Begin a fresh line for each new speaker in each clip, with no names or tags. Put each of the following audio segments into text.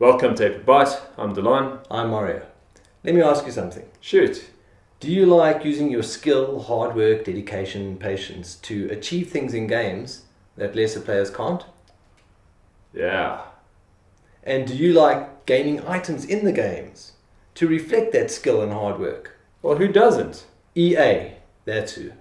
Welcome to Boycott. I'm Delon.
I'm Mario. Let me ask you something.
Shoot.
Do you like using your skill, hard work, dedication, and patience to achieve things in games that lesser players can't?
Yeah.
And do you like gaining items in the games to reflect that skill and hard work?
Well, who doesn't?
EA, that's who.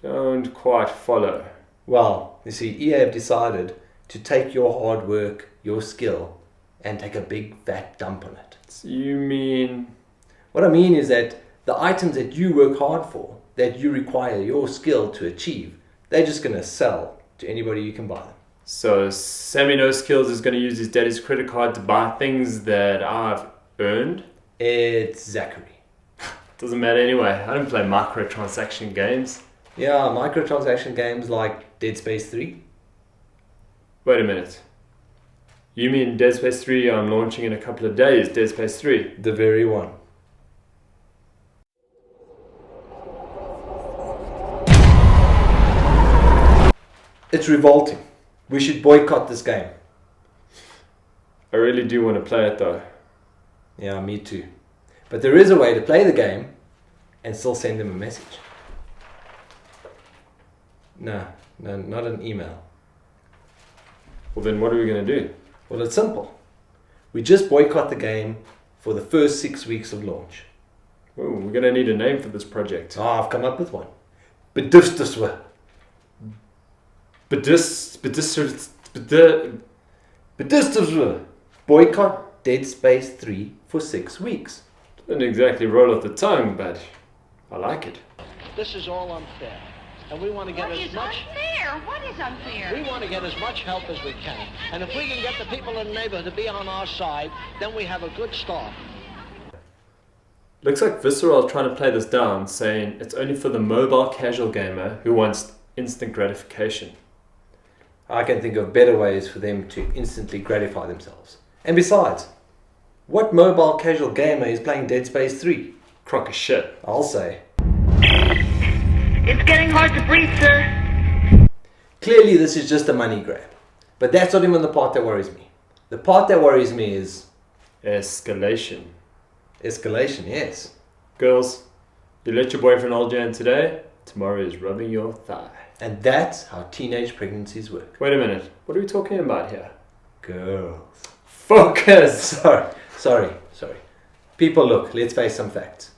Don't quite follow.
Well, you see, EA have decided to take your hard work, your skill, and take a big fat dump on it.
You mean...
What I mean is that the items that you work hard for, that you require your skill to achieve, they're just going to sell to anybody you can buy them.
So Sammy No Skills is going to use his daddy's credit card to buy things that I've earned?
It's Zachary.
Doesn't matter anyway. I don't play microtransaction games.
Yeah, microtransaction games like Dead Space 3.
Wait a minute. You mean Dead Space 3 I'm launching in a couple of days, Dead Space 3?
The very one. It's revolting. We should boycott this game.
I really do want to play it though.
Yeah, me too. But there is a way to play the game and still send them a message. No, not an email.
Well then what are we going to do?
Well, it's simple. We just boycott the game for the first 6 weeks of launch.
Ooh, we're going to need a name for this project.
I've come up with one. Bedustuswe. Bedustuswe. Boycott Dead Space 3 for 6 weeks.
Didn't exactly roll off the tongue, but I like it.
This is all unfair, and we want to get
What
as
is
much.
unfair? What is unfair?
We want to get as much help as we can, and if we can get the people in the neighborhood to be on our side, then we have a good start.
Looks like Visceral are trying to play this down, saying it's only for the mobile casual gamer who wants instant gratification.
I can think of better ways for them to instantly gratify themselves. And besides, what mobile casual gamer is playing Dead Space 3?
Crock of shit.
I'll say.
It's getting hard to breathe, sir.
Clearly this is just a money grab. But that's not even the part that worries me. The part that worries me is...
Escalation.
escalation, yes.
Girls, you let your boyfriend hold you in today, tomorrow is rubbing your thigh.
And that's how teenage pregnancies work.
Wait a minute, what are we talking about here?
Girls.
Focus!
Sorry. People, look, let's face some facts.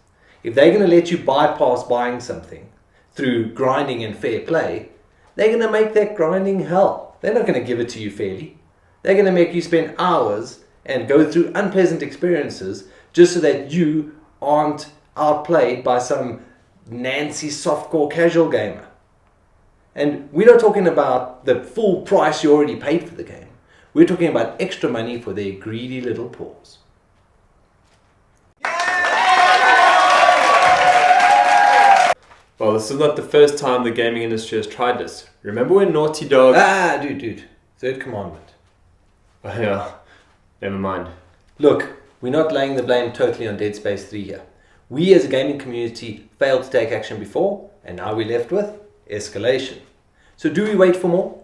If they're going to let you bypass buying something through grinding and fair play, they're going to make that grinding hell. They're not going to give it to you fairly. They're going to make you spend hours and go through unpleasant experiences just so that you aren't outplayed by some Nancy softcore casual gamer. And we're not talking about the full price you already paid for the game. We're talking about extra money for their greedy little paws.
Well, this is not the first time the gaming industry has tried this. Remember when Naughty Dog...
Dude. Third commandment.
Oh, yeah, never mind.
Look, we're not laying the blame totally on Dead Space 3 here. We as a gaming community failed to take action before, and now we're left with escalation. So do we wait for more?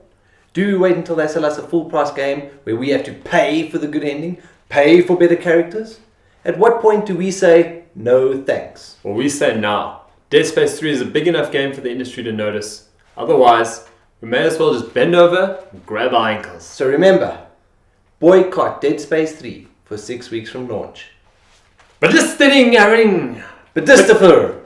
Do we wait until they sell us a full price game where we have to pay for the good ending, pay for better characters? At what point do we say, no thanks?
Well, we say now. Dead Space 3 is a big enough game for the industry to notice. Otherwise, we may as well just bend over and grab our ankles.
So remember, boycott Dead Space 3 for 6 weeks from launch.
But this thing,
Bedustuswe.